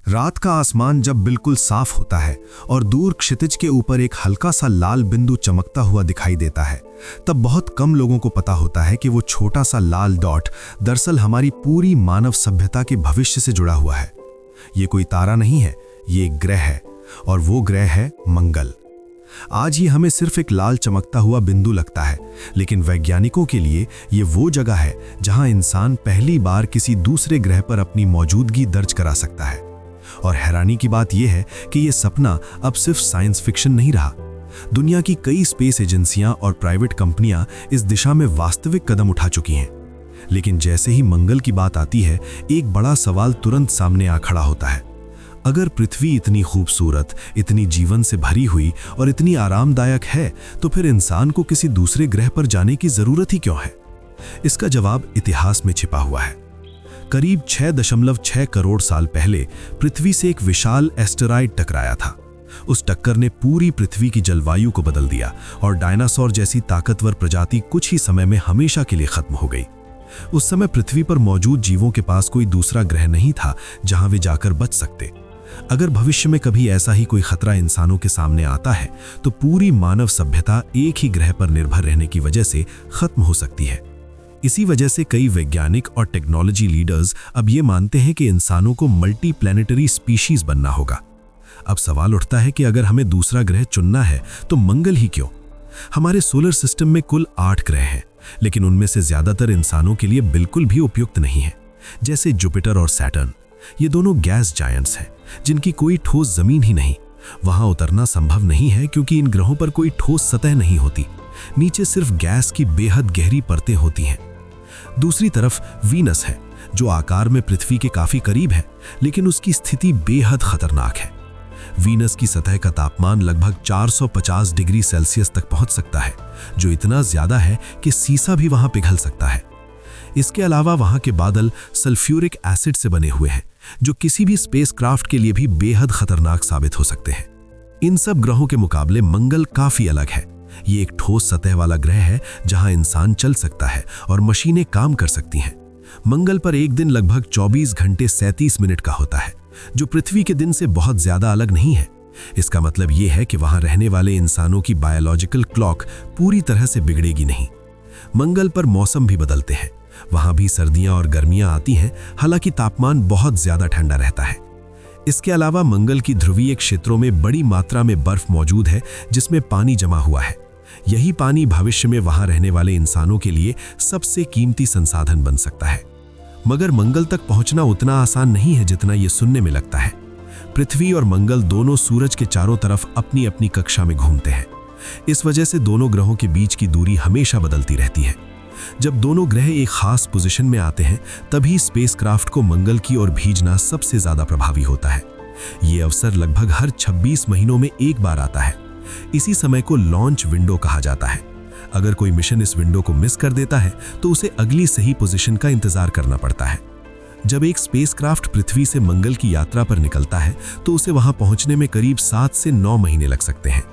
रात का आसमान जब बिल्कुल साफ होता है और दूर क्षितिज के ऊपर एक हल्का सा लाल बिंदु चमकता हुआ दिखाई देता है, तब बहुत कम लोगों को पता होता है कि वो छोटा सा लाल डॉट दरअसल हमारी पूरी मानव सभ्यता के भविष्य से जुड़ा हुआ है। ये कोई तारा नहीं है, ये एक ग्रह है, और वो ग्रह है मंगल। आज ये हमें सिर्फ एक लाल चमकता हुआ बिंदु लगता है, लेकिन वैज्ञानिकों के लिए ये वो जगह है जहां इंसान पहली बार किसी दूसरे ग्रह पर अपनी मौजूदगी दर्ज करा सकता है। और हैरानी की बात यह है कि यह सपना अब सिर्फ साइंस फिक्शन नहीं रहा। दुनिया की कई स्पेस एजेंसियां और प्राइवेट कंपनियां इस दिशा में वास्तविक कदम उठा चुकी हैं। लेकिन जैसे ही मंगल की बात आती है, एक बड़ा सवाल तुरंत सामने आ खड़ा होता है। अगर पृथ्वी इतनी खूबसूरत, इतनी जीवन से भरी हुई और इतनी आरामदायक है, तो फिर इंसान को किसी दूसरे ग्रह पर जाने की जरूरत ही क्यों है? इसका जवाब इतिहास में छिपा हुआ है। करीब 6.6 करोड़ साल पहले पृथ्वी से एक विशाल एस्टेरॉयड टकराया था। उस टक्कर ने पूरी पृथ्वी की जलवायु को बदल दिया और डायनासोर जैसी ताकतवर प्रजाति कुछ ही समय में हमेशा के लिए खत्म हो गई। उस समय पृथ्वी पर मौजूद जीवों के पास कोई दूसरा ग्रह नहीं था जहां वे जाकर बच सकते। अगर भविष्य में कभी ऐसा ही कोई खतरा इंसानों के सामने आता है, तो पूरी मानव सभ्यता एक ही ग्रह पर निर्भर रहने की वजह से खत्म हो सकती है। इसी वजह से कई वैज्ञानिक और टेक्नोलॉजी लीडर्स अब ये मानते हैं कि इंसानों को मल्टी प्लैनेटरी स्पीशीज बनना होगा। अब सवाल उठता है कि अगर हमें दूसरा ग्रह चुनना है तो मंगल ही क्यों? हमारे सोलर सिस्टम में कुल 8 ग्रह हैं, लेकिन उनमें से ज्यादातर इंसानों के लिए बिल्कुल भी उपयुक्त नहीं है। जैसे जुपिटर और सैटर्न, ये दोनों गैस जायंट्स हैं जिनकी कोई ठोस जमीन ही नहीं। वहां उतरना संभव नहीं है क्योंकि इन ग्रहों पर कोई ठोस सतह नहीं होती। नीचे सिर्फ गैस की बेहद गहरी परतें होती हैं। दूसरी तरफ वीनस है, जो आकार में पृथ्वी के काफी करीब है, लेकिन उसकी स्थिति बेहद खतरनाक है। वीनस की सतह का तापमान लगभग 450 डिग्री सेल्सियस तक पहुंच सकता है, जो इतना ज्यादा है कि सीसा भी वहां पिघल सकता है। इसके अलावा वहां के बादल सल्फ्यूरिक एसिड से बने हुए हैं, जो किसी भी स्पेसक्राफ्ट के लिए भी बेहद खतरनाक साबित हो सकते हैं। इन सब ग्रहों के मुकाबले मंगल काफी अलग है। ये एक ठोस सतह वाला ग्रह है जहां इंसान चल सकता है और मशीनें काम कर सकती हैं। मंगल पर एक दिन लगभग 24 घंटे 37 मिनट का होता है, जो पृथ्वी के दिन से बहुत ज्यादा अलग नहीं है। इसका मतलब ये है कि वहां रहने वाले इंसानों की बायोलॉजिकल क्लॉक पूरी तरह से बिगड़ेगी नहीं। मंगल पर मौसम भी बदलते हैं। वहां भी सर्दियां और गर्मियां आती हैं, हालांकि तापमान बहुत ज्यादा ठंडा रहता है। इसके अलावा मंगल की ध्रुवीय क्षेत्रों में बड़ी मात्रा में बर्फ मौजूद है, जिसमें पानी जमा हुआ है। यही पानी भविष्य में वहां रहने वाले इंसानों के लिए सबसे कीमती संसाधन बन सकता है। मगर मंगल तक पहुंचना उतना आसान नहीं है जितना यह सुनने में लगता है। पृथ्वी और मंगल दोनों सूरज के चारों तरफ अपनी अपनी कक्षा में घूमते हैं। इस वजह से दोनों ग्रहों के बीच की दूरी हमेशा बदलती रहती है। जब दोनों ग्रह एक खास पोजीशन में आते हैं, तभी स्पेसक्राफ्ट को मंगल की ओर भेजना सबसे ज्यादा प्रभावी होता है। ये अवसर लगभग हर 26 महीनों में एक बार आता है। इसी समय को लॉन्च विंडो कहा जाता है। अगर कोई मिशन इस विंडो को मिस कर देता है, तो उसे अगली सही पोजीशन का इंतजार करना पड़ता है। जब एक स्पेसक्राफ्ट पृथ्वी से मंगल की यात्रा पर निकलता है, तो उसे वहां पहुंचने में करीब 7 से 9 महीने लग सकते हैं।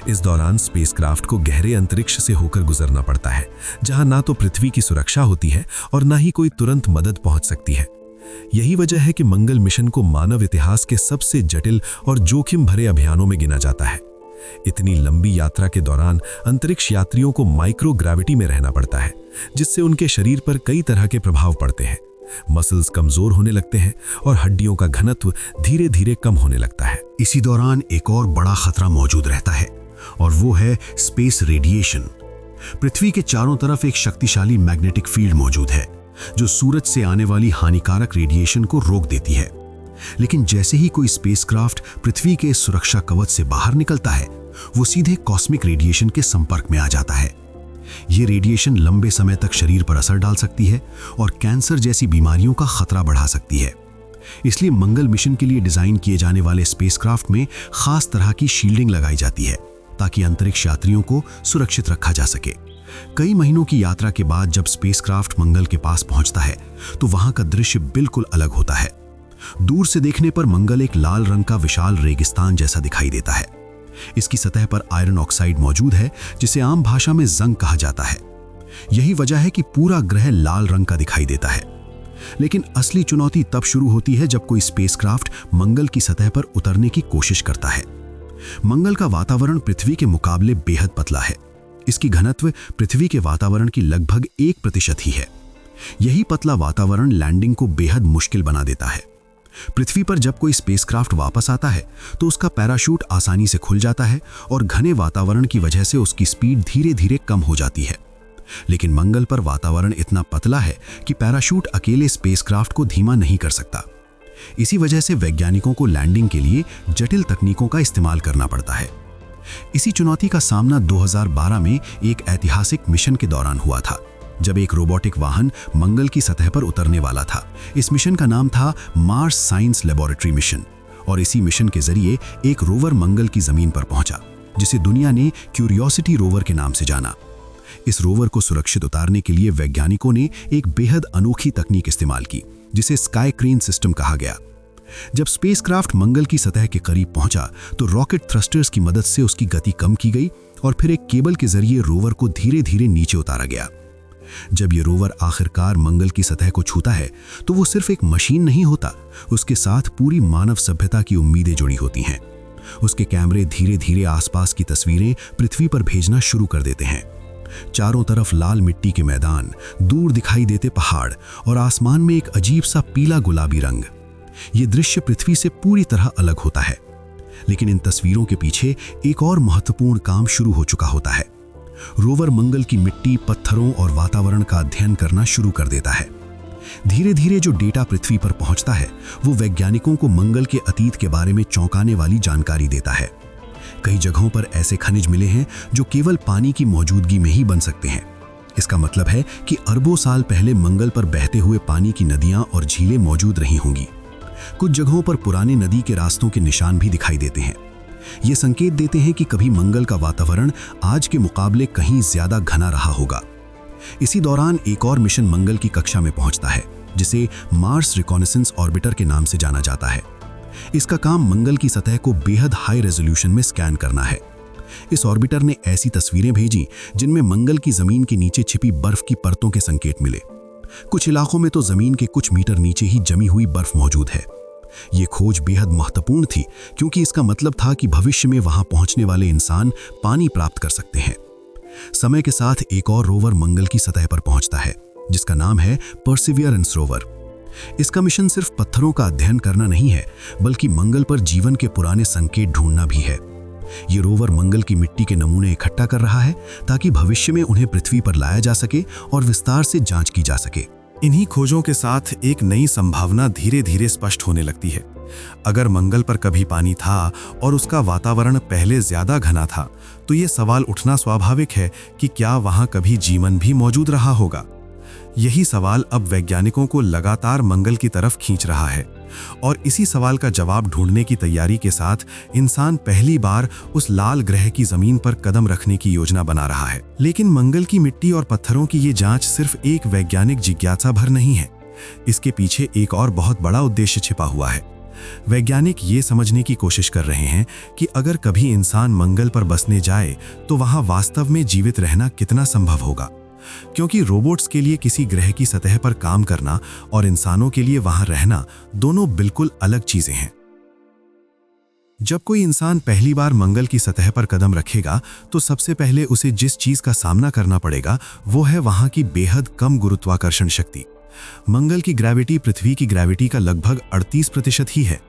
इस दौरान स्पेसक्राफ्ट को गहरे अंतरिक्ष से होकर गुजरना पड़ता है, जहां ना तो पृथ्वी की सुरक्षा होती है और ना ही कोई तुरंत मदद पहुंच सकती है। यही वजह है कि मंगल मिशन को मानव इतिहास के सबसे जटिल और जोखिम भरे अभियानों में गिना जाता है। इतनी लंबी यात्रा के दौरान अंतरिक्ष यात्रियों को माइक्रोग्रेविटी में रहना पड़ता है, जिससे उनके शरीर पर कई तरह के प्रभाव पड़ते हैं। मसल्स कमजोर होने लगते हैं और हड्डियों का घनत्व धीरे धीरे कम होने लगता है। इसी दौरान एक और बड़ा खतरा मौजूद रहता है, और वो है स्पेस रेडिएशन। पृथ्वी के चारों तरफ एक शक्तिशाली मैग्नेटिक फील्ड मौजूद है, जो सूरज से आने वाली हानिकारक रेडिएशन को रोक देती है। लेकिन जैसे ही कोई स्पेसक्राफ्ट पृथ्वी के सुरक्षा कवच से बाहर निकलता है, वो सीधे कॉस्मिक रेडिएशन के संपर्क में आ जाता है। ये रेडिएशन लंबे समय तक शरीर पर असर डाल सकती है और कैंसर जैसी बीमारियों का खतरा बढ़ा सकती है। इसलिए मंगल मिशन के लिए डिजाइन किए जाने वाले स्पेसक्राफ्ट में खास तरह की शील्डिंग लगाई जाती है, ताकि अंतरिक्ष यात्रियों को सुरक्षित रखा जा सके। कई महीनों की यात्रा के बाद जब स्पेसक्राफ्ट मंगल के पास पहुंचता है, तो वहां का दृश्य बिल्कुल अलग होता है। दूर से देखने पर मंगल एक लाल रंग का विशाल रेगिस्तान जैसा दिखाई देता है। इसकी सतह पर आयरन ऑक्साइड मौजूद है, जिसे आम भाषा में जंग कहा जाता है। यही वजह है कि पूरा ग्रह लाल रंग का दिखाई देता है। लेकिन असली चुनौती तब शुरू होती है जब कोई स्पेसक्राफ्ट मंगल की सतह पर उतरने की कोशिश करता है। मंगल का वातावरण पृथ्वी के मुकाबले बेहद पतला है। इसकी घनत्व पृथ्वी के वातावरण की लगभग 1% ही है। यही पतला वातावरण लैंडिंग को बेहद मुश्किल बना देता है। पृथ्वी पर जब कोई स्पेसक्राफ्ट वापस आता है तो उसका पैराशूट आसानी से खुल जाता है और घने वातावरण की वजह से उसकी स्पीड धीरे धीरे कम हो जाती है। लेकिन मंगल पर वातावरण इतना पतला है कि पैराशूट अकेले स्पेसक्राफ्ट को धीमा नहीं कर सकता। इसी वजह से वैज्ञानिकों को लैंडिंग के लिए जटिल तकनीकों का इस्तेमाल करना पड़ता है। इसी चुनौती का सामना 2012 में एक ऐतिहासिक मिशन के दौरान हुआ था, जब एक रोबोटिक वाहन मंगल की सतह पर उतरने वाला था। इस मिशन का नाम था मार्स साइंस लेबोरेटरी मिशन, और इसी मिशन के जरिए एक रोवर मंगल की जमीन पर पहुंचा, जिसे दुनिया ने क्यूरियोसिटी रोवर के नाम से जाना। इस रोवर को सुरक्षित उतारने के लिए वैज्ञानिकों ने एक बेहद अनोखी तकनीक इस्तेमाल की, जिसे स्काई क्रेन सिस्टम कहा गया। जब स्पेसक्राफ्ट मंगल की सतह के करीब पहुंचा तो रॉकेट थ्रस्टर्स की मदद से उसकी गति कम की गई और फिर एक केबल के जरिए रोवर को धीरे धीरे नीचे उतारा गया। जब ये रोवर आखिरकार मंगल की सतह को छूता है तो वो सिर्फ एक मशीन नहीं होता, उसके साथ पूरी मानव सभ्यता की उम्मीदें जुड़ी होती हैं। उसके कैमरे धीरे धीरे आसपास की तस्वीरें पृथ्वी पर भेजना शुरू कर देते हैं। चारों तरफ लाल मिट्टी के मैदान, दूर दिखाई देते पहाड़ और आसमान में एक अजीब सा पीला गुलाबी रंग। ये दृश्य पृथ्वी से पूरी तरह अलग होता है। लेकिन इन तस्वीरों के पीछे एक और महत्वपूर्ण काम शुरू हो चुका होता है। रोवर मंगल की मिट्टी, पत्थरों और वातावरण का अध्ययन करना शुरू कर देता है। धीरे धीरे जो डेटा पृथ्वी पर पहुंचता है वो वैज्ञानिकों को मंगल के अतीत के बारे में चौंकाने वाली जानकारी देता है। कई जगहों पर ऐसे खनिज मिले हैं जो केवल पानी की मौजूदगी में ही बन सकते हैं। इसका मतलब है कि अरबों साल पहले मंगल पर बहते हुए पानी की नदियां और झीलें मौजूद रही होंगी। कुछ जगहों पर पुराने नदी के रास्तों के निशान भी दिखाई देते हैं। ये संकेत देते हैं कि कभी मंगल का वातावरण आज के मुकाबले कहीं ज्यादा घना रहा होगा। इसी दौरान एक और मिशन मंगल की कक्षा में पहुंचता है, जिसे मार्स रिकॉनेसेंस ऑर्बिटर के नाम से जाना जाता है। इसका काम मंगल की सतह को बेहद हाई रेजोल्यूशन में स्कैन करना है। इस ऑर्बिटर ने ऐसी तस्वीरें भेजी जिनमें मंगल की जमीन के नीचे छिपी बर्फ की परतों के संकेत मिले। कुछ इलाकों में तो जमीन के कुछ मीटर नीचे ही जमी हुई बर्फ मौजूद है। ये खोज बेहद महत्वपूर्ण थी, क्योंकि इसका मतलब था कि भविष्य में वहां पहुंचने वाले इंसान पानी प्राप्त कर सकते हैं। समय के साथ एक और रोवर मंगल की सतह पर पहुंचता है, जिसका नाम है परसिवियरेंस रोवर। इसका मिशन सिर्फ पत्थरों का अध्ययन करना नहीं है, बल्कि मंगल पर जीवन के पुराने संकेत ढूंढना भी है। ये रोवर मंगल की मिट्टी के नमूने इकट्ठा कर रहा है ताकि भविष्य में उन्हें पृथ्वी पर लाया जा सके और विस्तार से जांच की जा सके। इन्हीं खोजों के साथ एक नई संभावना धीरे धीरे स्पष्ट होने लगती है। अगर मंगल पर कभी पानी था और उसका वातावरण पहले ज्यादा घना था, तो ये सवाल उठना स्वाभाविक है कि क्या वहां कभी जीवन भी मौजूद रहा होगा। यही सवाल अब वैज्ञानिकों को लगातार मंगल की तरफ खींच रहा है, और इसी सवाल का जवाब ढूंढने की तैयारी के साथ इंसान पहली बार उस लाल ग्रह की जमीन पर कदम रखने की योजना बना रहा है। लेकिन मंगल की मिट्टी और पत्थरों की ये जांच सिर्फ एक वैज्ञानिक जिज्ञासा भर नहीं है। इसके पीछे एक और बहुत बड़ा उद्देश्य छिपा हुआ है। वैज्ञानिक ये समझने की कोशिश कर रहे हैं कि अगर कभी इंसान मंगल पर बसने जाए तो वहां वास्तव में जीवित रहना कितना संभव होगा, क्योंकि रोबोट्स के लिए किसी ग्रह की सतह पर काम करना और इंसानों के लिए वहां रहना दोनों बिल्कुल अलग चीजें हैं। जब कोई इंसान पहली बार मंगल की सतह पर कदम रखेगा तो सबसे पहले उसे जिस चीज का सामना करना पड़ेगा वो है वहां की बेहद कम गुरुत्वाकर्षण शक्ति। मंगल की ग्रेविटी पृथ्वी की ग्रेविटी का लगभग 38% ही है।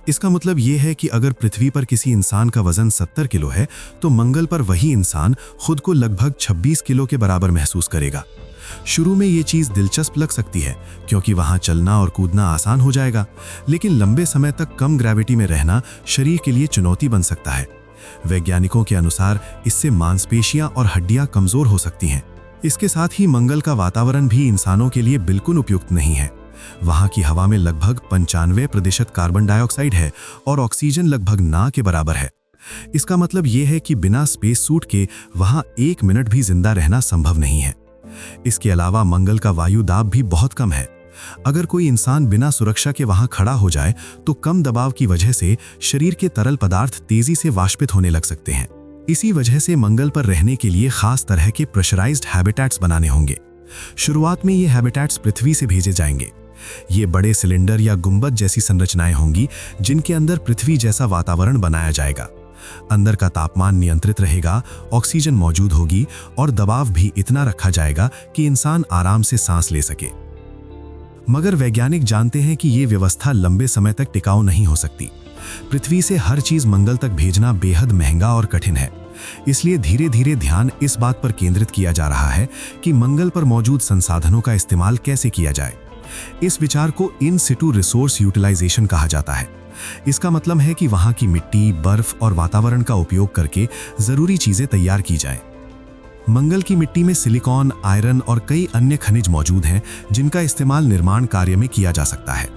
इसका मतलब ये है कि अगर पृथ्वी पर किसी इंसान का वजन 70 किलो है तो मंगल पर वही इंसान खुद को लगभग 26 किलो के बराबर महसूस करेगा। शुरू में ये चीज दिलचस्प लग सकती है, क्योंकि वहां चलना और कूदना आसान हो जाएगा, लेकिन लंबे समय तक कम ग्रेविटी में रहना शरीर के लिए चुनौती बन सकता है। वैज्ञानिकों के अनुसार इससे मांसपेशियां और हड्डियां कमजोर हो सकती हैं। इसके साथ ही मंगल का वातावरण भी इंसानों के लिए बिल्कुल उपयुक्त नहीं है। वहां की हवा में लगभग 95% कार्बन डाइऑक्साइड है और ऑक्सीजन लगभग ना के बराबर है। इसका मतलब यह है कि बिना स्पेस सूट के वहां 1 मिनट भी जिंदा रहना संभव नहीं है। इसके अलावा मंगल का वायु दाब भी बहुत कम है। अगर कोई इंसान बिना सुरक्षा के वहां खड़ा हो जाए तो कम दबाव की वजह से शरीर के तरल पदार्थ तेजी से वाष्पित होने लग सकते हैं। इसी वजह से मंगल पर रहने के लिए खास तरह के प्रेशराइज्ड हैबिटेट्स बनाने होंगे। शुरुआत में ये हैबिटेट्स पृथ्वी से भेजे जाएंगे, ये बड़े सिलेंडर या गुंबद जैसी संरचनाएं होंगी जिनके अंदर पृथ्वी जैसा वातावरण बनाया जाएगा। अंदर का तापमान नियंत्रित रहेगा, ऑक्सीजन मौजूद होगी और दबाव भी इतना रखा जाएगा कि इंसान आराम से सांस ले सके। मगर वैज्ञानिक जानते हैं कि ये व्यवस्था लंबे समय तक टिकाऊ नहीं हो सकती। पृथ्वी से हर चीज मंगल तक भेजना बेहद महंगा और कठिन है। इसलिए धीरे धीरे ध्यान इस बात पर केंद्रित किया जा रहा है कि मंगल पर मौजूद संसाधनों का इस्तेमाल कैसे किया जाए। इस विचार को इन सिटू रिसोर्स यूटिलाइजेशन कहा जाता है। इसका मतलब है कि वहां की मिट्टी, बर्फ और वातावरण का उपयोग करके जरूरी चीजें तैयार की जाएं। मंगल की मिट्टी में सिलिकॉन, आयरन और कई अन्य खनिज मौजूद हैं जिनका इस्तेमाल निर्माण कार्य में किया जा सकता है।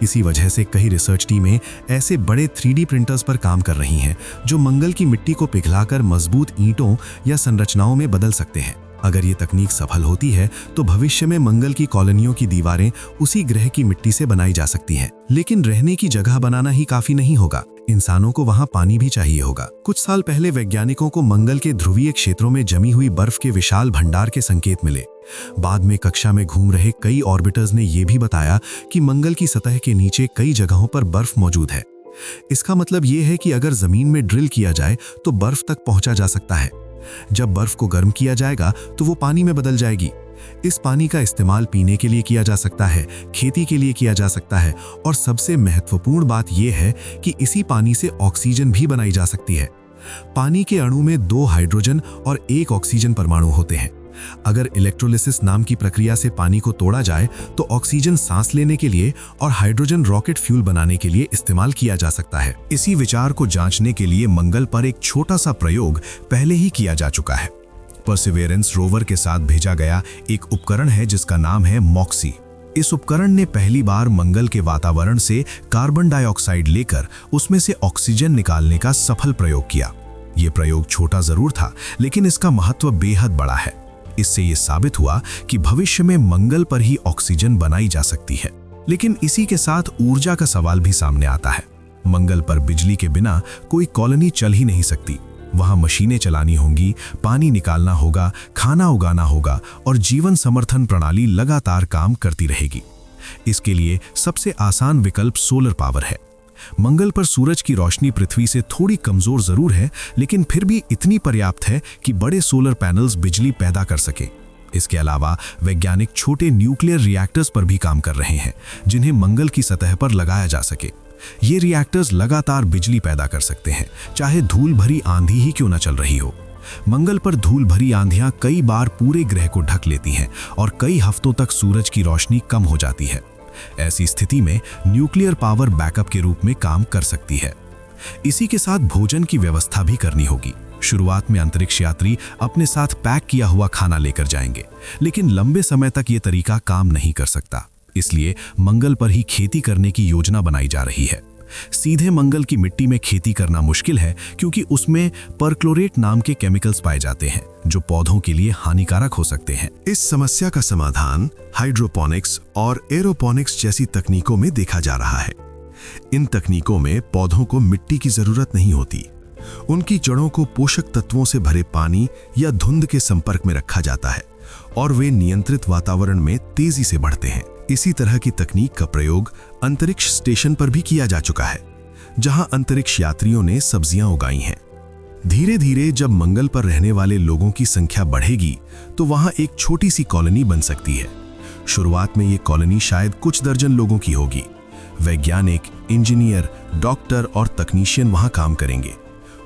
इसी वजह से कई रिसर्च टीमें ऐसे बड़े 3D प्रिंटर्स पर काम कर रही हैं जो मंगल की मिट्टी को पिघलाकर मजबूत ईंटों या संरचनाओं में बदल सकते हैं। अगर ये तकनीक सफल होती है तो भविष्य में मंगल की कॉलोनियों की दीवारें उसी ग्रह की मिट्टी से बनाई जा सकती हैं। लेकिन रहने की जगह बनाना ही काफी नहीं होगा, इंसानों को वहां पानी भी चाहिए होगा। कुछ साल पहले वैज्ञानिकों को मंगल के ध्रुवीय क्षेत्रों में जमी हुई बर्फ के विशाल भंडार के संकेत मिले। बाद में कक्षा में घूम रहे कई ऑर्बिटर्स ने यह भी बताया कि मंगल की सतह के नीचे कई जगहों पर बर्फ मौजूद है। इसका मतलब यह है कि अगर जमीन में ड्रिल किया जाए तो बर्फ तक पहुंचा जा सकता है। जब बर्फ को गर्म किया जाएगा तो वो पानी में बदल जाएगी। इस पानी का इस्तेमाल पीने के लिए किया जा सकता है, खेती के लिए किया जा सकता है और सबसे महत्वपूर्ण बात यह है कि इसी पानी से ऑक्सीजन भी बनाई जा सकती है। पानी के अणु में 2 हाइड्रोजन और 1 ऑक्सीजन परमाणु होते हैं। अगर इलेक्ट्रोलिसिस नाम की प्रक्रिया से पानी को तोड़ा जाए तो ऑक्सीजन सांस लेने के लिए और हाइड्रोजन रॉकेट फ्यूल बनाने के लिए इस्तेमाल किया जा सकता है। इसी विचार को जांचने के लिए मंगल पर एक छोटा सा प्रयोग पहले ही किया जा चुका है। परसिवेरेंस रोवर के साथ भेजा गया एक उपकरण है जिसका नाम है मॉक्सी। इस उपकरण ने पहली बार मंगल के वातावरण से कार्बन डाइऑक्साइड लेकर उसमें से ऑक्सीजन निकालने का सफल प्रयोग किया। यह प्रयोग छोटा जरूर था, लेकिन इसका महत्व बेहद बड़ा है। इससे यह साबित हुआ कि भविष्य में मंगल पर ही ऑक्सीजन बनाई जा सकती है। लेकिन इसी के साथ ऊर्जा का सवाल भी सामने आता है। मंगल पर बिजली के बिना कोई कॉलोनी चल ही नहीं सकती। वहां मशीनें चलानी होंगी, पानी निकालना होगा, खाना उगाना होगा और जीवन समर्थन प्रणाली लगातार काम करती रहेगी। इसके लिए सबसे आसान विकल्प सोलर पावर है। मंगल पर सूरज की रोशनी पृथ्वी से थोड़ी कमजोर जरूर है, लेकिन फिर भी इतनी पर्याप्त है कि बड़े सोलर पैनल्स बिजली पैदा कर सके। इसके अलावा वैज्ञानिक छोटे न्यूक्लियर रिएक्टर्स पर भी काम कर रहे हैं, जिन्हें मंगल की सतह पर लगाया जा सके। ये रिएक्टर्स लगातार बिजली पैदा कर सकते हैं, चाहे धूल भरी आंधी ही क्यों न चल रही हो। मंगल पर धूल भरी आंधियां कई बार पूरे ग्रह को ढक लेती हैं और कई हफ्तों तक सूरज की रोशनी कम हो जाती है। ऐसी स्थिति में न्यूक्लियर पावर बैकअप के रूप में काम कर सकती है। इसी के साथ भोजन की व्यवस्था भी करनी होगी। शुरुआत में अंतरिक्ष यात्री अपने साथ पैक किया हुआ खाना लेकर जाएंगे, लेकिन लंबे समय तक ये तरीका काम नहीं कर सकता। इसलिए मंगल पर ही खेती करने की योजना बनाई जा रही है। सीधे मंगल की मिट्टी में खेती करना मुश्किल है, क्योंकि उसमें परक्लोरेट नाम के केमिकल्स पाए जाते हैं जो पौधों के लिए हानिकारक हो सकते हैं। इस समस्या का समाधान हाइड्रोपोनिक्स और एरोपोनिक्स जैसी तकनीकों में देखा जा रहा है। इन तकनीकों में पौधों को मिट्टी की जरूरत नहीं होती। उनकी जड़ों को पोषक तत्वों से भरे पानी या धुंध के संपर्क में रखा जाता है और वे नियंत्रित वातावरण में तेजी से बढ़ते हैं। इसी तरह की तकनीक का प्रयोग अंतरिक्ष स्टेशन पर भी किया जा चुका है, जहां अंतरिक्ष यात्रियों ने सब्जियां उगाई हैं। धीरे धीरे जब मंगल पर रहने वाले लोगों की संख्या बढ़ेगी तो वहां एक छोटी सी कॉलोनी बन सकती है। शुरुआत में ये कॉलोनी शायद कुछ दर्जन लोगों की होगी। वैज्ञानिक, इंजीनियर, डॉक्टर और तकनीशियन वहां काम करेंगे।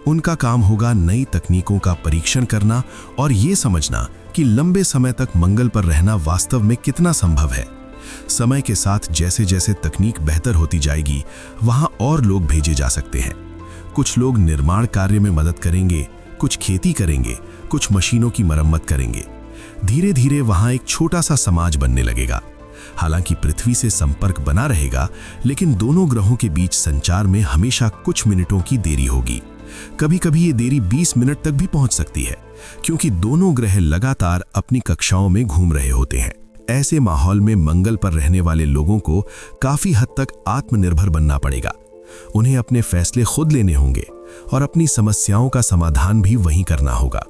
उनका काम होगा नई तकनीकों का परीक्षण करना और ये समझना कि लंबे समय तक मंगल पर रहना वास्तव में कितना संभव है। समय के साथ जैसे जैसे तकनीक बेहतर होती जाएगी, वहां और लोग भेजे जा सकते हैं। कुछ लोग निर्माण कार्य में मदद करेंगे, कुछ खेती करेंगे, कुछ मशीनों की मरम्मत करेंगे। धीरे धीरे वहां एक छोटा सा समाज बनने लगेगा। हालांकि पृथ्वी से संपर्क बना रहेगा, लेकिन दोनों ग्रहों के बीच संचार में हमेशा कुछ मिनटों की देरी होगी। कभी कभी ये देरी 20 मिनट तक भी पहुंच सकती है, क्योंकि दोनों ग्रह लगातार अपनी कक्षाओं में घूम रहे होते हैं। ऐसे माहौल में मंगल पर रहने वाले लोगों को काफी हद तक आत्मनिर्भर बनना पड़ेगा। उन्हें अपने फैसले खुद लेने होंगे और अपनी समस्याओं का समाधान भी वहीं करना होगा।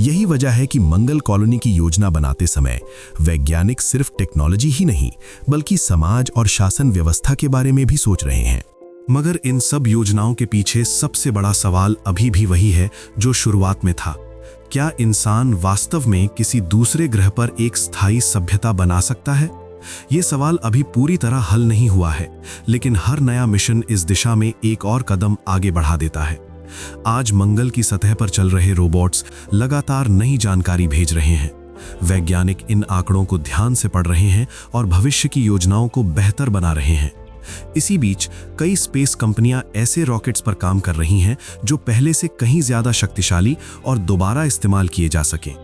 यही वजह है कि मंगल कॉलोनी की योजना बनाते समय वैज्ञानिक सिर्फ टेक्नोलॉजी ही नहीं बल्कि समाज और शासन व्यवस्था के बारे में भी सोच रहे हैं। मगर इन सब योजनाओं के पीछे सबसे बड़ा सवाल अभी भी वही है जो शुरुआत में था। क्या इंसान वास्तव में किसी दूसरे ग्रह पर एक स्थायी सभ्यता बना सकता है? ये सवाल अभी पूरी तरह हल नहीं हुआ है, लेकिन हर नया मिशन इस दिशा में एक और कदम आगे बढ़ा देता है। आज मंगल की सतह पर चल रहे रोबोट्स लगातार नई जानकारी भेज रहे हैं। वैज्ञानिक इन आंकड़ों को ध्यान से पढ़ रहे हैं और भविष्य की योजनाओं को बेहतर बना रहे हैं। इसी बीच कई स्पेस कंपनियां ऐसे रॉकेट्स पर काम कर रही हैं जो पहले से कहीं ज्यादा शक्तिशाली और दोबारा इस्तेमाल किए जा सकें।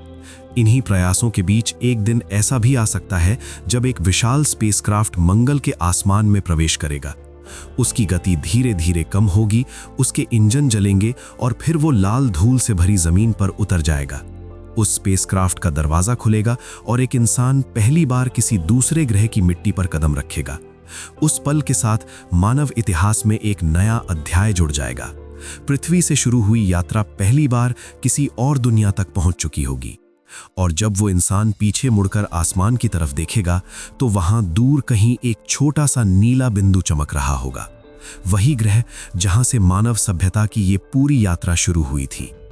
इन्हीं प्रयासों के बीच एक दिन ऐसा भी आ सकता है जब एक विशाल स्पेसक्राफ्ट मंगल के आसमान में प्रवेश करेगा। उसकी गति धीरे धीरे कम होगी, उसके इंजन जलेंगे और फिर वो लाल धूल से भरी जमीन पर उतर जाएगा। उस स्पेसक्राफ्ट का दरवाजा खुलेगा और एक इंसान पहली बार किसी दूसरे ग्रह की मिट्टी पर कदम रखेगा। उस पल के साथ मानव इतिहास में एक नया अध्याय जुड़ जाएगा। पृथ्वी से शुरू हुई यात्रा पहली बार किसी और दुनिया तक पहुंच चुकी होगी। और जब वो इंसान पीछे मुड़कर आसमान की तरफ देखेगा तो वहां दूर कहीं एक छोटा सा नीला बिंदु चमक रहा होगा। वही ग्रह जहां से मानव सभ्यता की ये पूरी यात्रा शुरू हुई थी।